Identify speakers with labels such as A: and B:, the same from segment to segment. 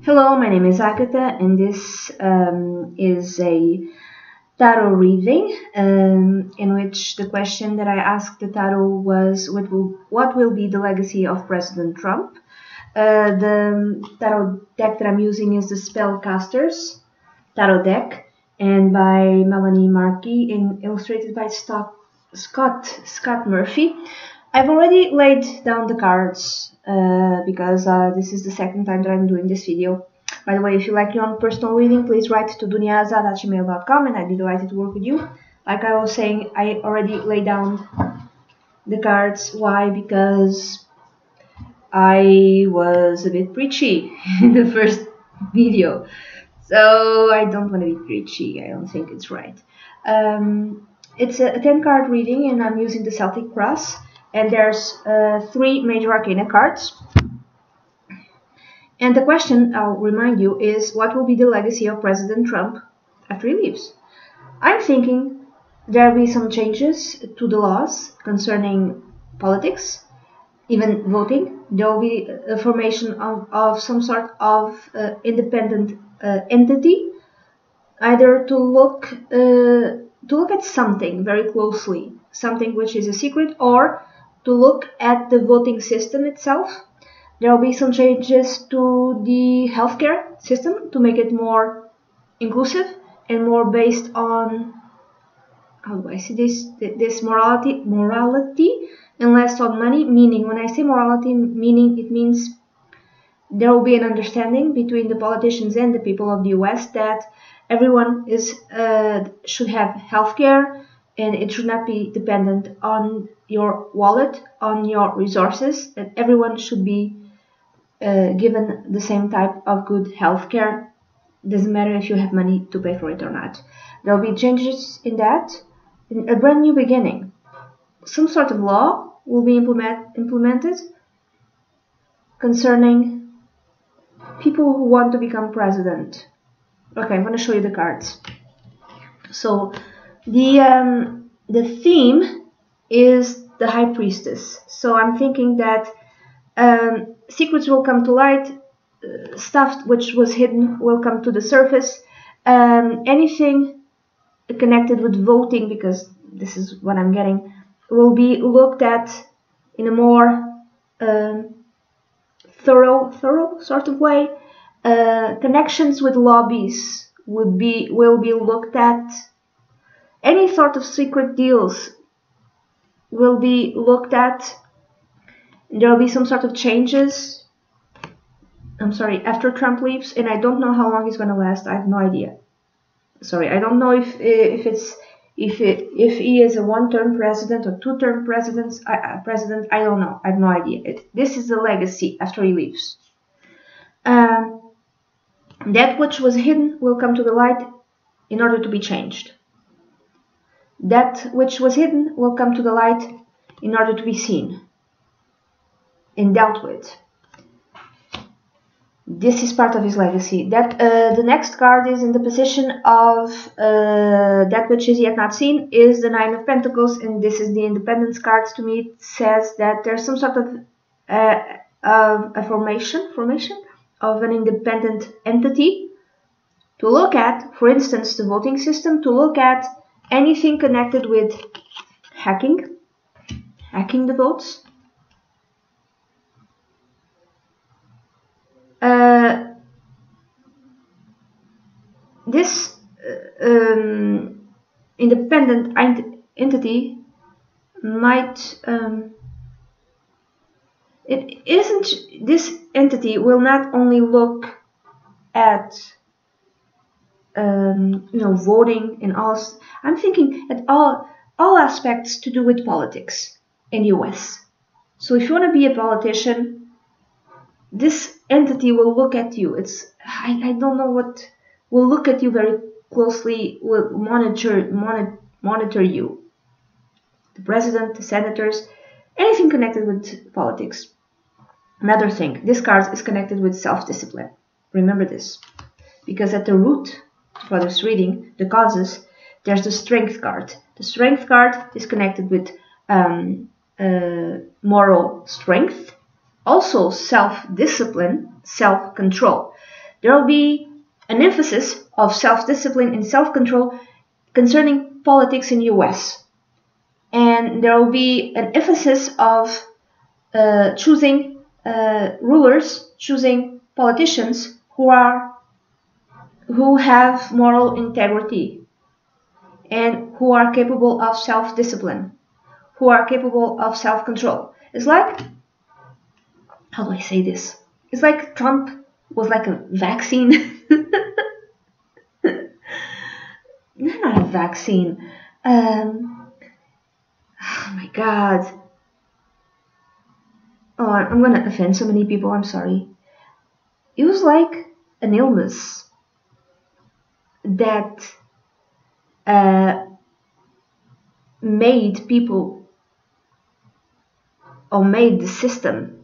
A: Hello, my name is Agatha, and this is a tarot reading in which the question that I asked the tarot was what will be the legacy of President Trump? The tarot deck that I'm using is the Spellcasters tarot deck, and by Melanie Markey and illustrated by Scott Murphy. I've already laid down the cards because this is the second time that I'm doing this video. By the way, if you like your own personal reading, please write to dunyazade@gmail.com and I'd be delighted to work with you. Like I was saying, I already laid down the cards. Why? Because I was a bit preachy in the first video. So I don't want to be preachy. I don't think it's right. It's a 10-card reading and I'm using the Celtic Cross. And there's 3 major arcana cards. And the question, I'll remind you, is what will be the legacy of President Trump after he leaves? I'm thinking there will be some changes to the laws concerning politics, even voting. There will be a formation of some sort of independent entity, either to look at something very closely, something which is a secret, or to look at the voting system itself. There will be some changes to the healthcare system to make it more inclusive and more based on, how do I see this morality and less on money. Meaning, when I say morality, meaning it means there will be an understanding between the politicians and the people of the US that everyone should have healthcare, and it should not be dependent on your wallet, on your resources, that everyone should be given the same type of good healthcare. Doesn't matter if you have money to pay for it or not. There will be changes in that, in a brand new beginning. Some sort of law will be implemented concerning people who want to become president. Okay, I'm going to show you the cards. So the theme is the High Priestess. So I'm thinking that secrets will come to light, stuff which was hidden will come to the surface. Anything connected with voting, because this is what I'm getting, will be looked at in a more thorough sort of way. Connections with lobbies will be looked at. Any sort of secret deals will be looked at. There will be some sort of changes. I'm sorry, after Trump leaves, and I don't know how long it's going to last. I have no idea. Sorry, I don't know if he is a one-term president or two-term president. I don't know. I have no idea. This is the legacy after he leaves. That which was hidden will come to the light in order to be changed. That which was hidden will come to the light in order to be seen and dealt with. This is part of his legacy. That the next card is in the position of that which is yet not seen, is the Nine of Pentacles, and this is the Independence cards. To me, it says that there's some sort of a formation of an independent entity to look at, for instance, the voting system, to look at anything connected with hacking the votes. This independent entity might this entity will not only look at voting and all. I'm thinking at all aspects to do with politics in the US. So if you want to be a politician, this entity will look at you. I don't know what will look at you very closely. Will monitor you. The president, the senators, anything connected with politics. Another thing, this card is connected with self-discipline. Remember this, because at the root for this reading, the causes, there's the Strength card. The Strength card is connected with moral strength, also self-discipline, self-control. there will be an emphasis of self-discipline and self-control concerning politics in the US. And there will be an emphasis of choosing rulers, choosing politicians who have moral integrity and who are capable of self-discipline, who are capable of self-control. It's like, how do I say this? It's like Trump was like a vaccine. Not a vaccine. Oh my God. Oh, I'm gonna offend so many people. I'm sorry. It was like an illness that made people, or made the system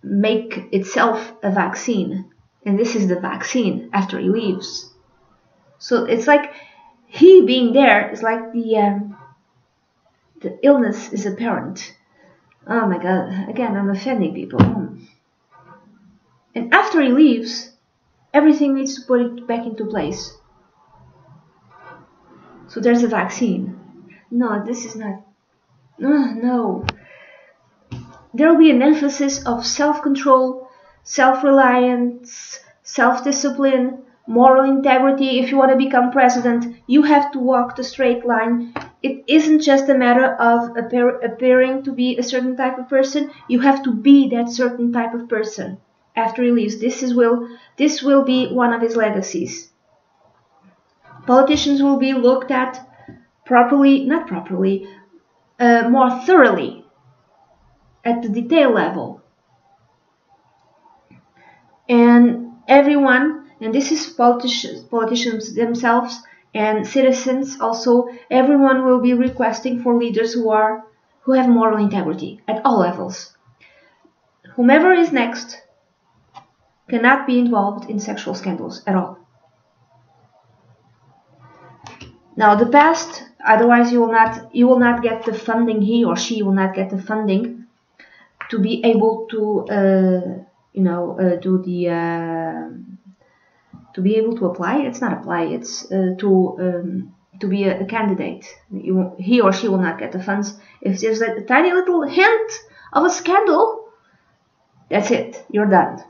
A: make itself a vaccine, and this is the vaccine after he leaves. So it's like he being there is like the illness is apparent. Oh my God, again, I'm offending people. And after he leaves, everything needs to put it back into place. So there's a vaccine. No, this is not. No. There will be an emphasis of self-control, self-reliance, self-discipline, moral integrity. If you want to become president, you have to walk the straight line. It isn't just a matter of appearing to be a certain type of person. You have to be that certain type of person. After he leaves, this will be one of his legacies. Politicians will be looked at more thoroughly, at the detail level. And everyone, and this is politicians themselves and citizens also, everyone will be requesting for leaders who have moral integrity at all levels. Whomever is next cannot be involved in sexual scandals at all. Now the past, otherwise you will not get the funding, he or she will not get the funding to be able to to be able to apply. It's not apply, it's to be a candidate. He or she will not get the funds. If there's a tiny little hint of a scandal, that's it, you're done,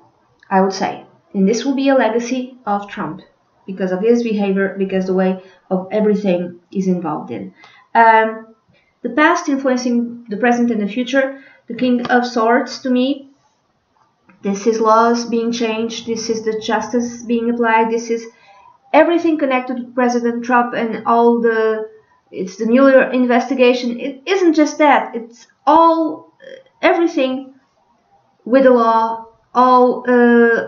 A: I would say. And this will be a legacy of Trump because of his behavior, because the way of everything is involved in. The past influencing the present and the future. The King of Swords, to me, this is laws being changed, this is the justice being applied, this is everything connected with President Trump and all it's the Mueller investigation. It isn't just that, it's everything with the law, all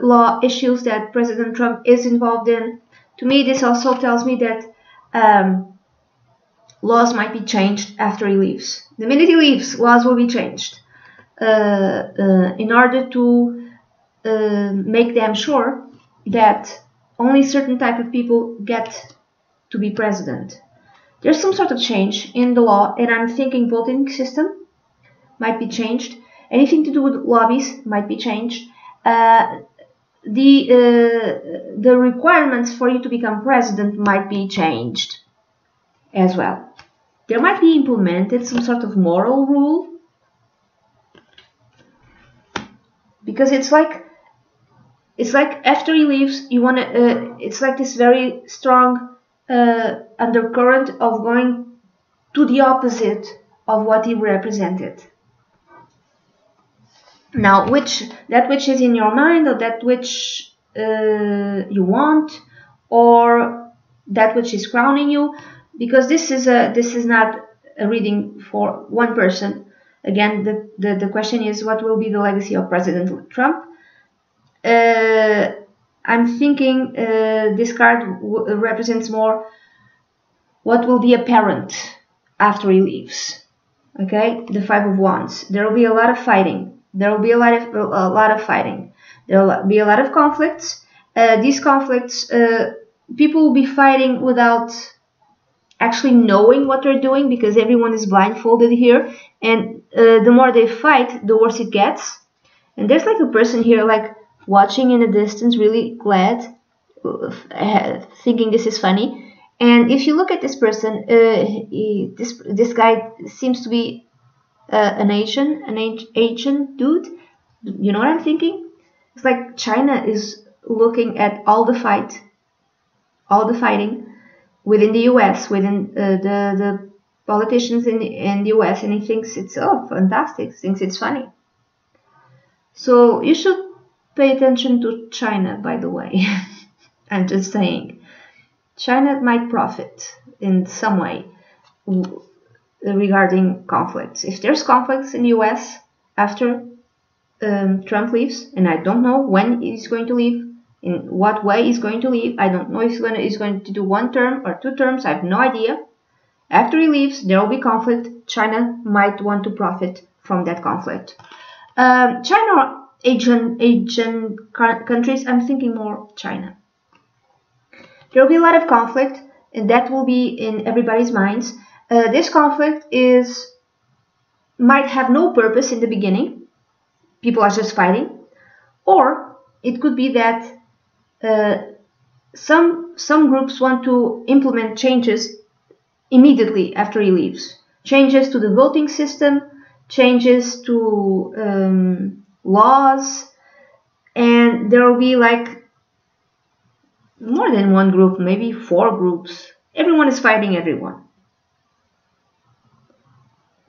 A: law issues that President Trump is involved in. To me, this also tells me that laws might be changed after he leaves. The minute he leaves, laws will be changed in order to make them sure that only certain type of people get to be president. There's some sort of change in the law, and I'm thinking voting system might be changed. Anything to do with lobbies might be changed. The requirements for you to become president might be changed as well. There might be implemented some sort of moral rule, because it's like after he leaves, you want to. It's like this very strong undercurrent of going to the opposite of what he represented. Now, that which is in your mind, or that which you want, or that which is crowning you, because this is not a reading for one person. Again, the question is, what will be the legacy of President Trump? I'm thinking this card represents more what will be apparent after he leaves. Okay, the Five of Wands. There will be a lot of fighting. There will be a lot of fighting. There will be a lot of conflicts. These conflicts, people will be fighting without actually knowing what they're doing, because everyone is blindfolded here, and the more they fight, the worse it gets. And there's like a person here like watching in the distance, really glad thinking this is funny. And if you look at this person, this guy seems to be an Asian dude. You know what I'm thinking? It's like China is looking at all the fighting within the U.S., within the politicians in the U.S., and he thinks it's fantastic, thinks it's funny. So you should pay attention to China, by the way. I'm just saying. China might profit in some way regarding conflicts. If there's conflicts in the US after Trump leaves, and I don't know when he's going to leave, in what way he's going to leave, I don't know if he's going to do 1 term or 2 terms, I have no idea. After he leaves, there will be conflict. China might want to profit from that conflict. China or Asian countries, I'm thinking more China. There will be a lot of conflict, and that will be in everybody's minds. This conflict might have no purpose in the beginning. People are just fighting. Or it could be that some groups want to implement changes immediately after he leaves. Changes to the voting system, changes to laws, and there will be like more than 1 group, maybe 4 groups. Everyone is fighting everyone.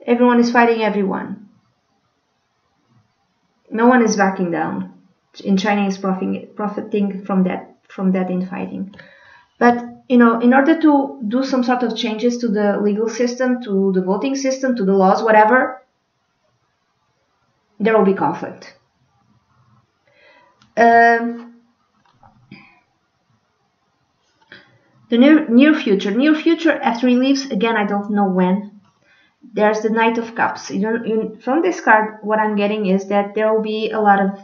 A: Everyone is fighting everyone. No one is backing down. In China is profiting from that infighting. But in order to do some sort of changes to the legal system, to the voting system, to the laws, whatever, there will be conflict. The near future after he leaves, again, I don't know when. There's the Knight of Cups. From this card, what I'm getting is that there will be a lot of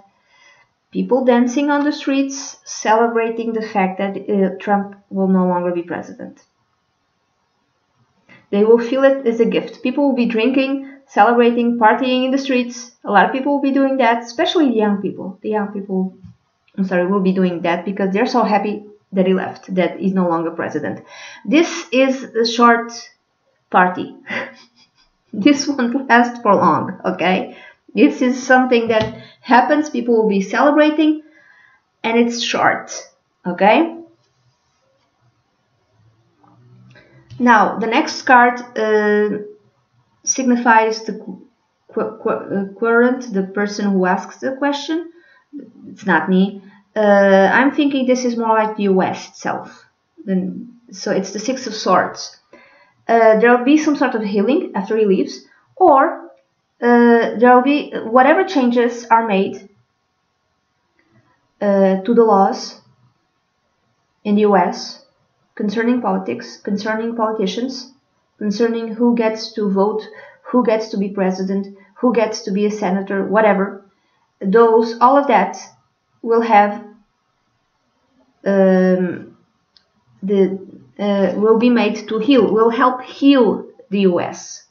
A: people dancing on the streets, celebrating the fact that Trump will no longer be president. They will feel it as a gift. People will be drinking, celebrating, partying in the streets. A lot of people will be doing that, especially the young people. The young people, will be doing that because they're so happy that he left, that he's no longer president. This is a short party. This won't last for long, okay? This is something that happens, people will be celebrating, and it's short, okay? Now, the next card signifies the querent, the person who asks the question. It's not me. I'm thinking this is more like the US itself. So it's the 6 of Swords. There will be some sort of healing after he leaves, or there will be whatever changes are made to the laws in the US concerning politics, concerning politicians, concerning who gets to vote, who gets to be president, who gets to be a senator, whatever. All of that will have will be made to heal, will help heal the US.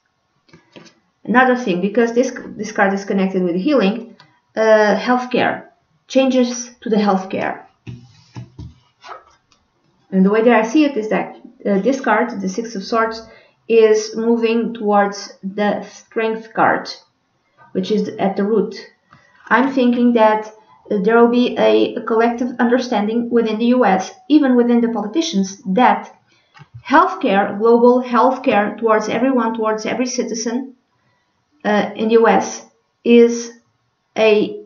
A: Another thing, because this card is connected with healing, healthcare, changes to the healthcare. And the way that I see it is that this card, the 6 of Swords, is moving towards the Strength card, which is at the root. I'm thinking that there will be a collective understanding within the US, even within the politicians, that healthcare, global healthcare towards everyone, towards every citizen in the US is a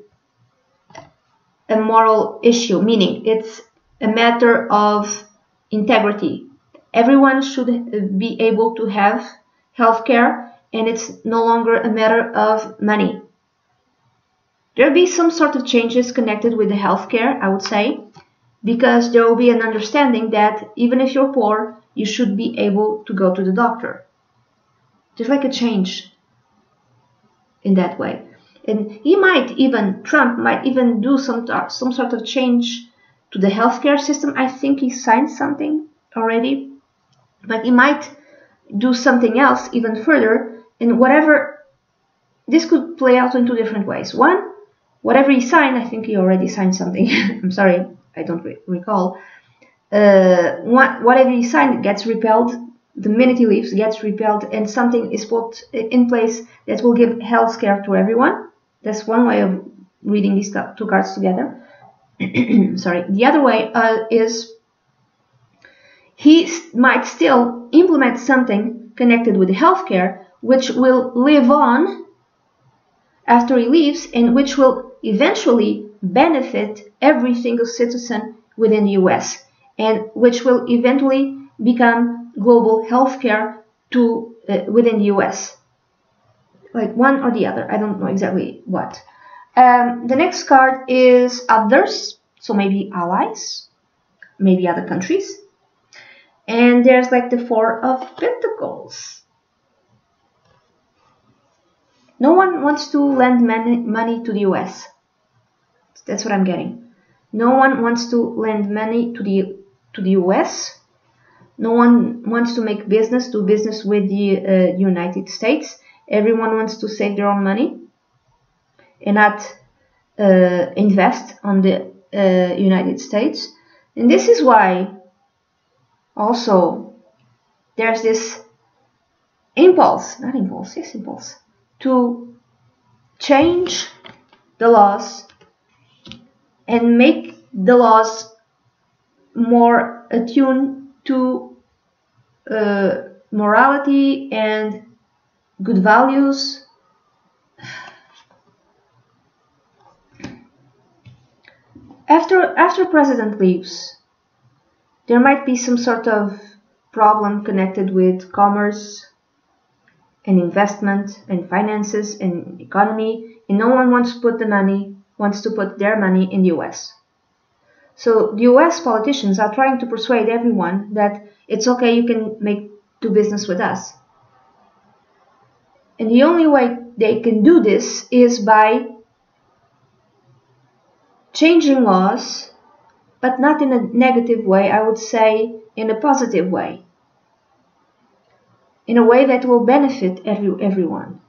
A: moral issue, meaning it's a matter of integrity. Everyone should be able to have healthcare, and it's no longer a matter of money. There'll be some sort of changes connected with the healthcare, I would say, because there will be an understanding that even if you're poor, you should be able to go to the doctor. There's like a change in that way. And Trump might even do some sort of change to the healthcare system. I think he signed something already, but he might do something else even further. And this could play out in 2 different ways. One, whatever he signed, I think he already signed something. I'm sorry, I don't recall. whatever he signed gets repealed. The minute he leaves, gets repealed, and something is put in place that will give health care to everyone. That's one way of reading these two cards together. Sorry. The other way is he might still implement something connected with healthcare, which will live on after he leaves, and which will eventually benefit every single citizen within the US, and which will eventually become global healthcare to within the US. Like one or the other, I don't know exactly what. The next card is others, so maybe allies, maybe other countries. And there's like the Four of Pentacles. No one wants to lend money to the US. That's what I'm getting. No one wants to lend money to the US. No one wants to make business, do business with the United States. Everyone wants to save their own money and not invest on the United States. And this is why also there's this impulse to change the laws and make the laws more attuned to morality and good values. After President leaves, there might be some sort of problem connected with commerce and investment and finances and economy, and no one wants to put their money in the US. So the US politicians are trying to persuade everyone that it's okay, you can do business with us. And the only way they can do this is by changing laws, but not in a negative way, I would say in a positive way. In a way that will benefit everyone.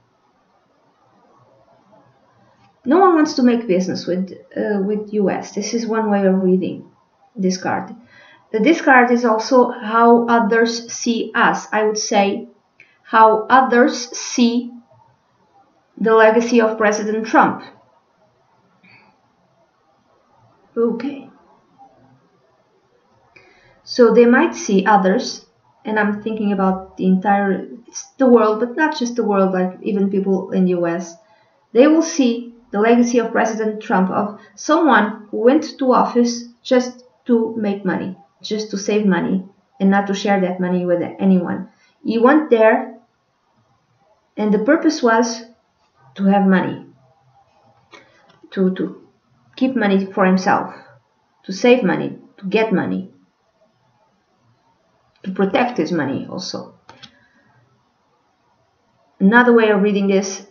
A: No one wants to make business with US. This is one way of reading this card. This card is also how others see us. I would say how others see the legacy of President Trump. Okay. So they might see others, and I'm thinking about the world, but not just the world, like even people in the US. They will see the legacy of President Trump, of someone who went to office just to make money, just to save money, and not to share that money with anyone. He went there, and the purpose was to have money, to keep money for himself, to save money, to get money, to protect his money also. Another way of reading this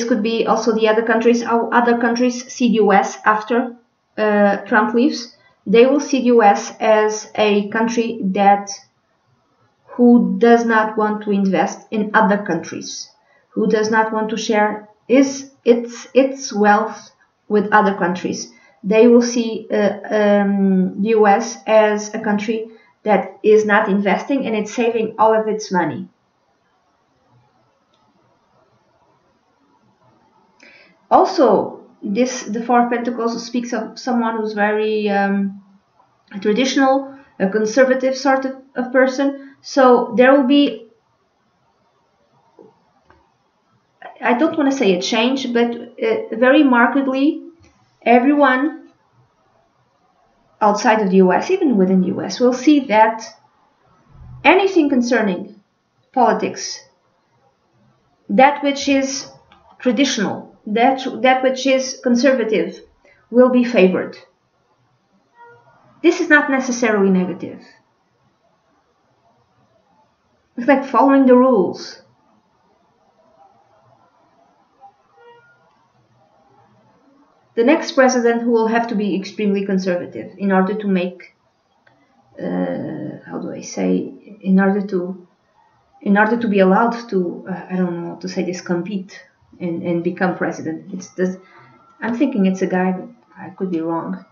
A: could be also the other countries, how other countries see the US after Trump leaves. They will see the US as a country who does not want to invest in other countries, who does not want to share its wealth with other countries. They will see the US as a country that is not investing and it's saving all of its money. Also, the Four of Pentacles speaks of someone who's very traditional, a conservative sort of person. So there will be, I don't want to say a change, but very markedly, everyone outside of the US, even within the US, will see that anything concerning politics, that which is traditional, that which is conservative, will be favored. This is not necessarily negative. It's like following the rules. The next president who will have to be extremely conservative in order to make, in order to be allowed to, I don't know how to say this, compete and become president. I'm thinking it's a guy, but I could be wrong.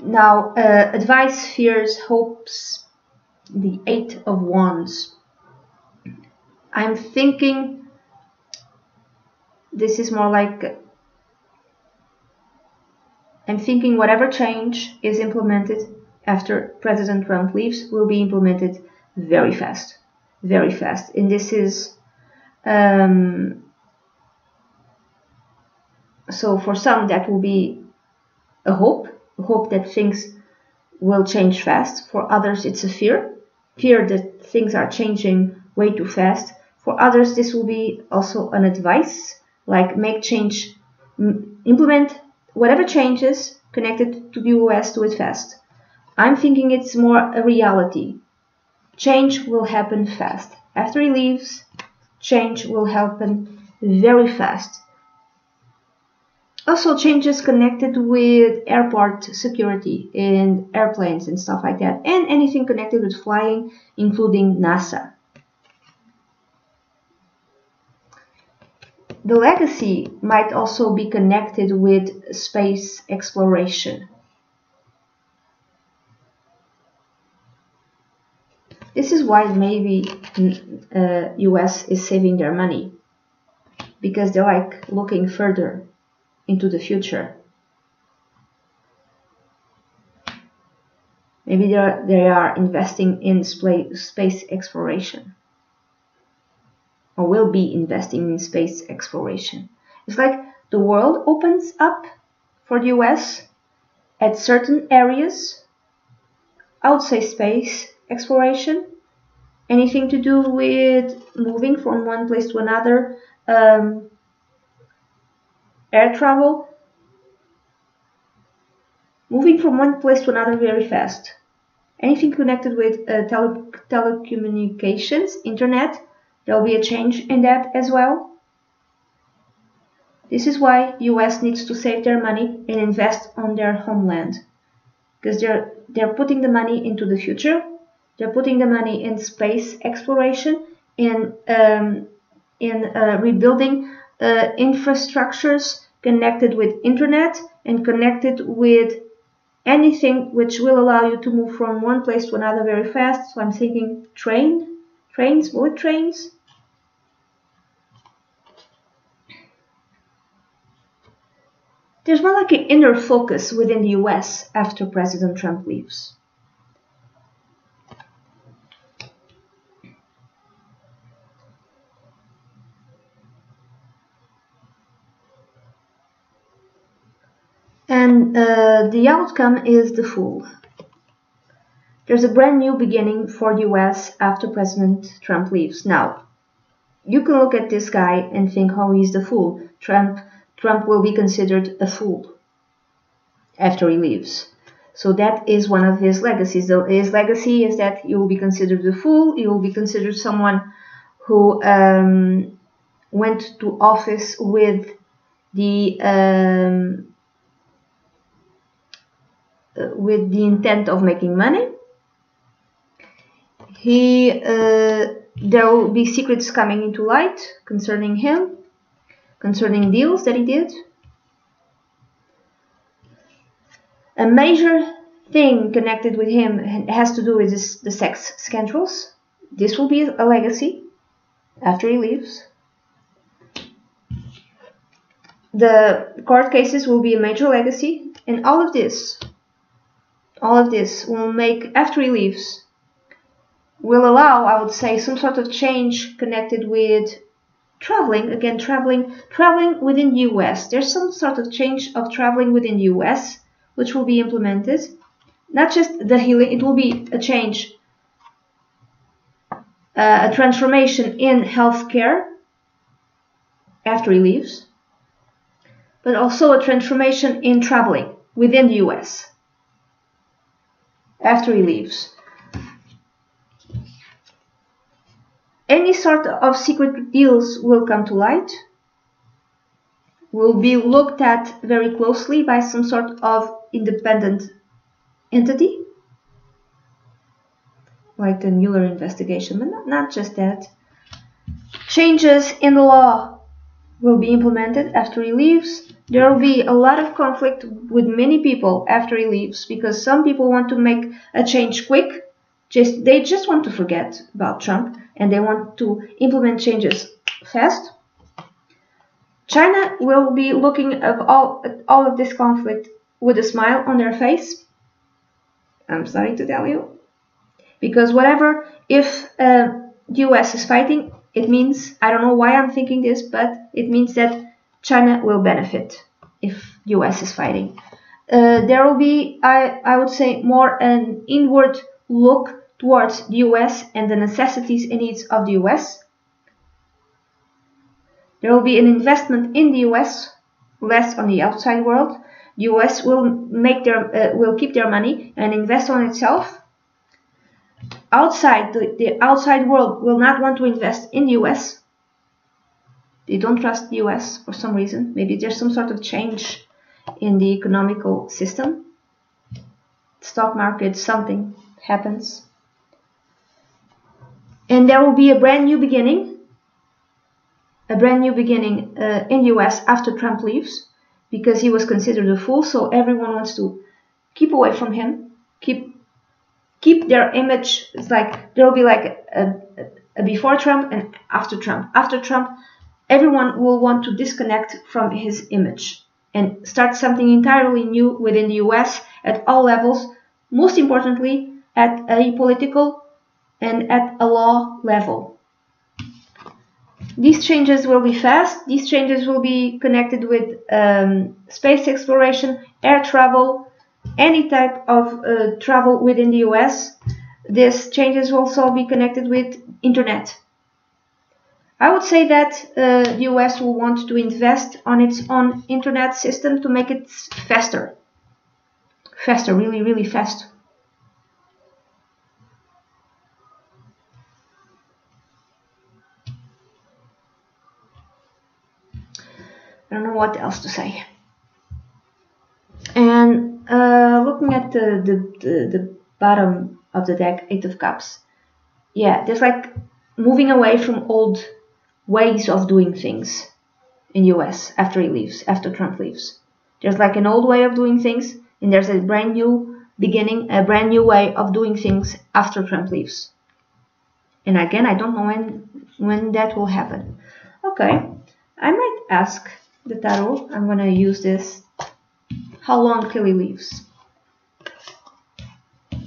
A: Now, advice, fears, hopes, the Eight of Wands. I'm thinking this is more like, I'm thinking whatever change is implemented after President Trump leaves will be implemented very fast, very fast. And this is, so for some that will be a hope that things will change fast. For others it's a fear that things are changing way too fast. For others this will be also an advice, like make change, implement whatever changes connected to the US, do it fast. I'm thinking it's more a reality. Change will happen fast. After he leaves, change will happen very fast. Also changes connected with airport security and airplanes and stuff like that, and anything connected with flying, including NASA. The legacy might also be connected with space exploration. This is why maybe US is saving their money, because they're like looking further into the future. Maybe they are investing in space exploration, or will be investing in space exploration. It's like the world opens up for the US at certain areas. I would say space exploration, anything to do with moving from one place to another, air travel, moving from one place to another very fast. Anything connected with telecommunications, internet, there will be a change in that as well. This is why US needs to save their money and invest on their homeland, because they're putting the money into the future. They're putting the money in space exploration, in rebuilding infrastructures connected with internet and connected with anything which will allow you to move from one place to another very fast. So I'm thinking trains, bullet trains. There's more like an inner focus within the US after President Trump leaves. And the outcome is the Fool. There's a brand new beginning for the US after President Trump leaves. Now, you can look at this guy and think, oh, he's the fool. Trump will be considered a fool after he leaves. So that is one of his legacies. His legacy is that he will be considered a fool. He will be considered someone who went to office with the intent of making money. There will be secrets coming into light concerning him, concerning deals that he did. A major thing connected with him has to do with the sex scandals. This will be a legacy after he leaves. The court cases will be a major legacy, and all of this will make, after he leaves, will allow, I would say, some sort of change connected with traveling. Again, traveling within the US. There's some sort of change of traveling within the US which will be implemented. Not just the healing, it will be a change, a transformation in healthcare after he leaves, but also a transformation in traveling within the US after he leaves. Any sort of secret deals will come to light, will be looked at very closely by some sort of independent entity, like the Mueller investigation, but not just that. Changes in the law will be implemented after he leaves. There will be a lot of conflict with many people after he leaves, because some people want to make a change quick. They just want to forget about Trump and they want to implement changes fast. China will be looking at all of this conflict with a smile on their face. I'm sorry to tell you. Because if the US is fighting, it means, I don't know why I'm thinking this, but it means that China will benefit if the US is fighting. There will be, I would say, more an inward look towards the US and the necessities and needs of the US. There will be an investment in the US, less on the outside world. The US will keep their money and invest on itself. The outside world will not want to invest in the US. They don't trust the US for some reason. Maybe there's some sort of change in the economical system. Stock market, something happens. And there will be a brand new beginning. In the US after Trump leaves, because he was considered a fool, so everyone wants to keep away from him, keep their image. It's like there will be like a before Trump and after Trump. After Trump, everyone will want to disconnect from his image and start something entirely new within the US at all levels, most importantly at a political and at a law level. These changes will be fast. These changes will be connected with space exploration, air travel, any type of travel within the US. These changes will also be connected with internet. I would say that the US will want to invest on its own internet system to make it faster. Faster, really, really fast. I don't know what else to say. And looking at the bottom of the deck, Eight of Cups. Yeah, there's like moving away from old ways of doing things in US after Trump leaves. There's like an old way of doing things, and there's a brand new beginning, a brand new way of doing things after Trump leaves. And again, I don't know when that will happen. Okay, I might ask the tarot. I'm gonna use this. How long till he leaves?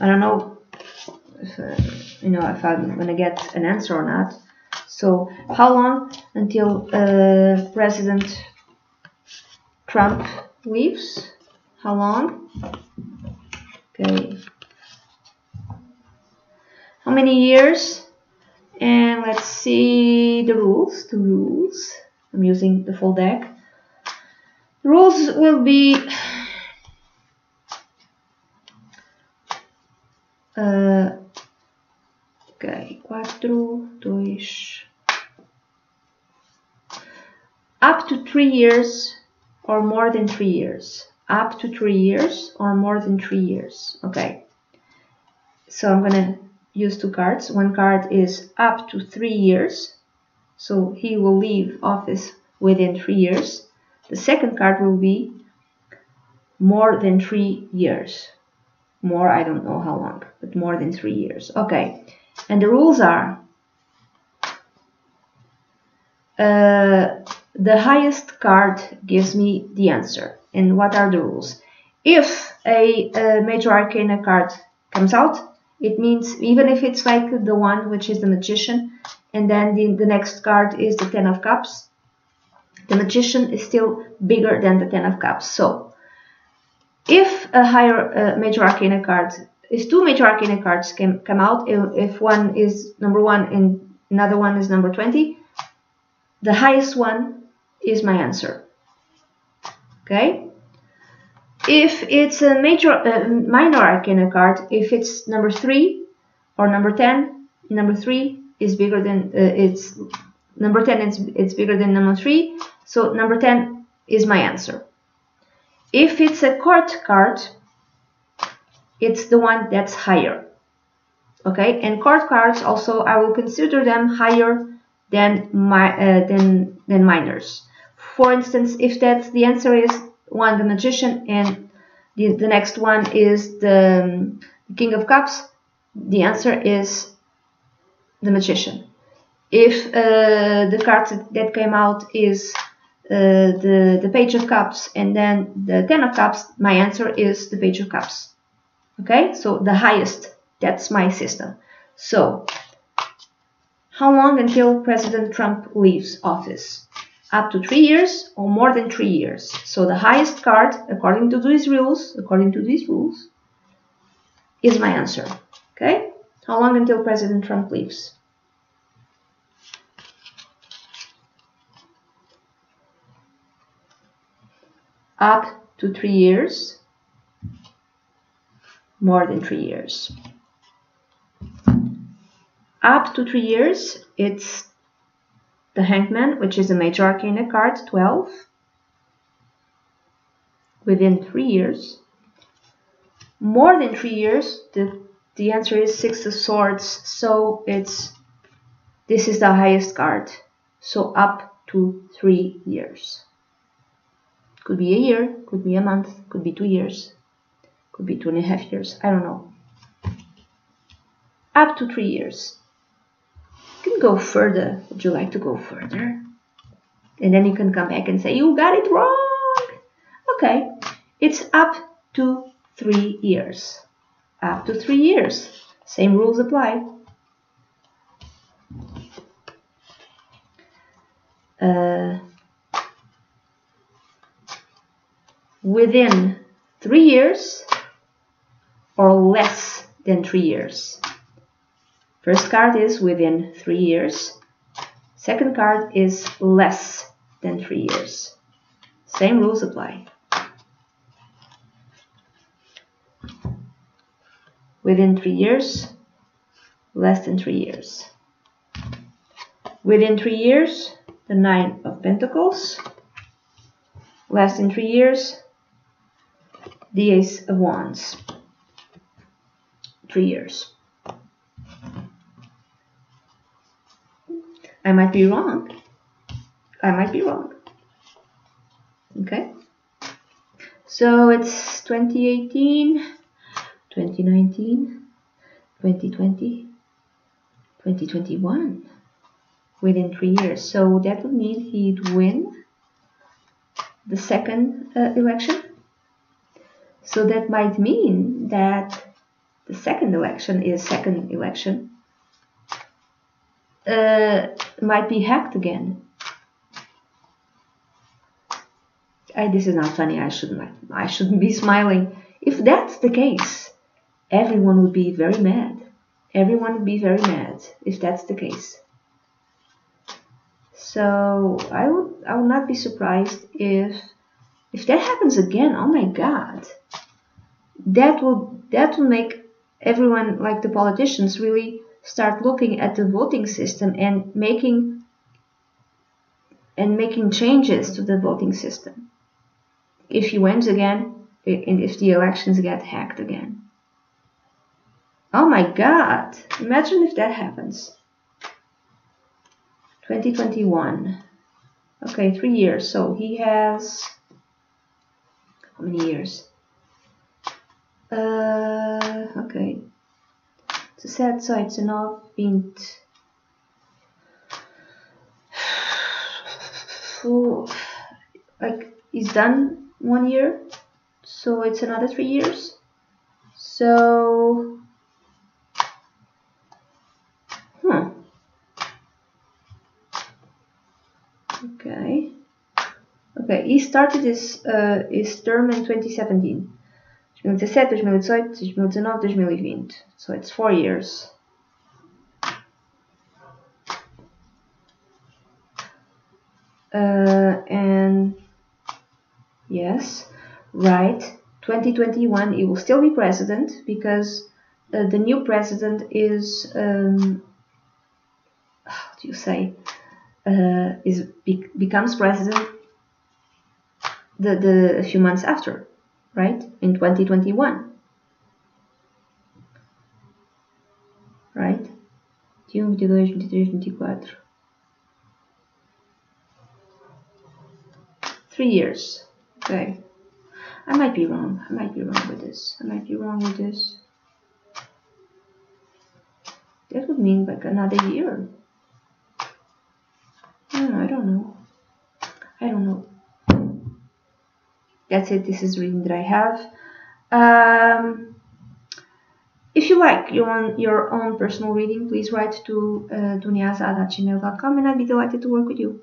A: I don't know if if I'm gonna get an answer or not. So how long until President Trump leaves? How long? Okay. How many years? And let's see the rules. The rules. I'm using the full deck. The rules will be okay, 4, 2, up to 3 years or more than 3 years. Up to 3 years or more than 3 years. Okay. So I'm gonna use 2 cards. One card is up to 3 years. So he will leave office within 3 years. The second card will be more than 3 years. More, I don't know how long, but more than 3 years. Okay. And the rules are the highest card gives me the answer. And what are the rules? If a major arcana card comes out, it means even if it's like the one which is the Magician, and then the next card is the Ten of Cups, the Magician is still bigger than the Ten of Cups. So if a higher major arcana card, if 2 major arcana cards come out, if one is number 1 and another one is number 20, the highest one is my answer. Okay. If it's a minor arcana card, if it's number 3 or number 10, number 3 is bigger than number 10 it's bigger than number 3, so number 10 is my answer. If it's a court card, it's the one that's higher. Okay, and court cards also I will consider them higher than minors. for instance, if that's the answer is one, the magician, and the next one is the King of Cups, the answer is the magician. If the card that came out is the Page of Cups and then the Ten of Cups, my answer is the Page of Cups. Okay, so the highest, that's my system. So, how long until President Trump leaves office? Up to 3 years or more than 3 years. So the highest card, according to these rules, is my answer. Okay, how long until President Trump leaves? Up to 3 years, more than 3 years. Up to 3 years, it's the Hangman, which is a Major Arcana card, 12. Within 3 years. More than 3 years, the answer is Six of Swords, so this is the highest card. So up to 3 years. Could be a year, could be a month, could be 2 years, could be 2.5 years, I don't know. Up to 3 years. You can go further. Would you like to go further? And then you can come back and say, you got it wrong. Okay, it's up to 3 years. Up to 3 years. Same rules apply. Within 3 years or less than 3 years. First card is within 3 years. Second card is less than 3 years. Same rules apply. Within 3 years, less than 3 years. Within 3 years, the Nine of Pentacles. Less than 3 years, the Ace of Wands. 3 years. I might be wrong. I might be wrong. Okay? So it's 2018, 2019, 2020, 2021. Within 3 years. So that would mean he'd win the second election. So that might mean that the second election might be hacked again. This is not funny. I shouldn't be smiling. If that's the case, everyone would be very mad. Everyone would be very mad if that's the case. So I would not be surprised if that happens again. Oh my God, that will make everyone, like the politicians, really start looking at the voting system and making changes to the voting system. If he wins again, and if the elections get hacked again. Oh my God, imagine if that happens. 2021. Okay, 3 years. So he has how many years? Okay. It's a sad side. It's enough. Like he's done 1 year, so it's another 3 years. So Okay, he started his term in 2017. 2017, 2018, 2019, 2020. So it's 4 years. And yes, right, 2021 he will still be president because the new president is how do you say, becomes president a few months after, right, in 2021, right, 21, 22, 23, 24. 3 years. Okay. I might be wrong. I might be wrong with this. That would mean like another year. I don't know. That's it. This is the reading that I have. If you like your own personal reading, please write to dunyazade@gmail.com, and I'd be delighted to work with you.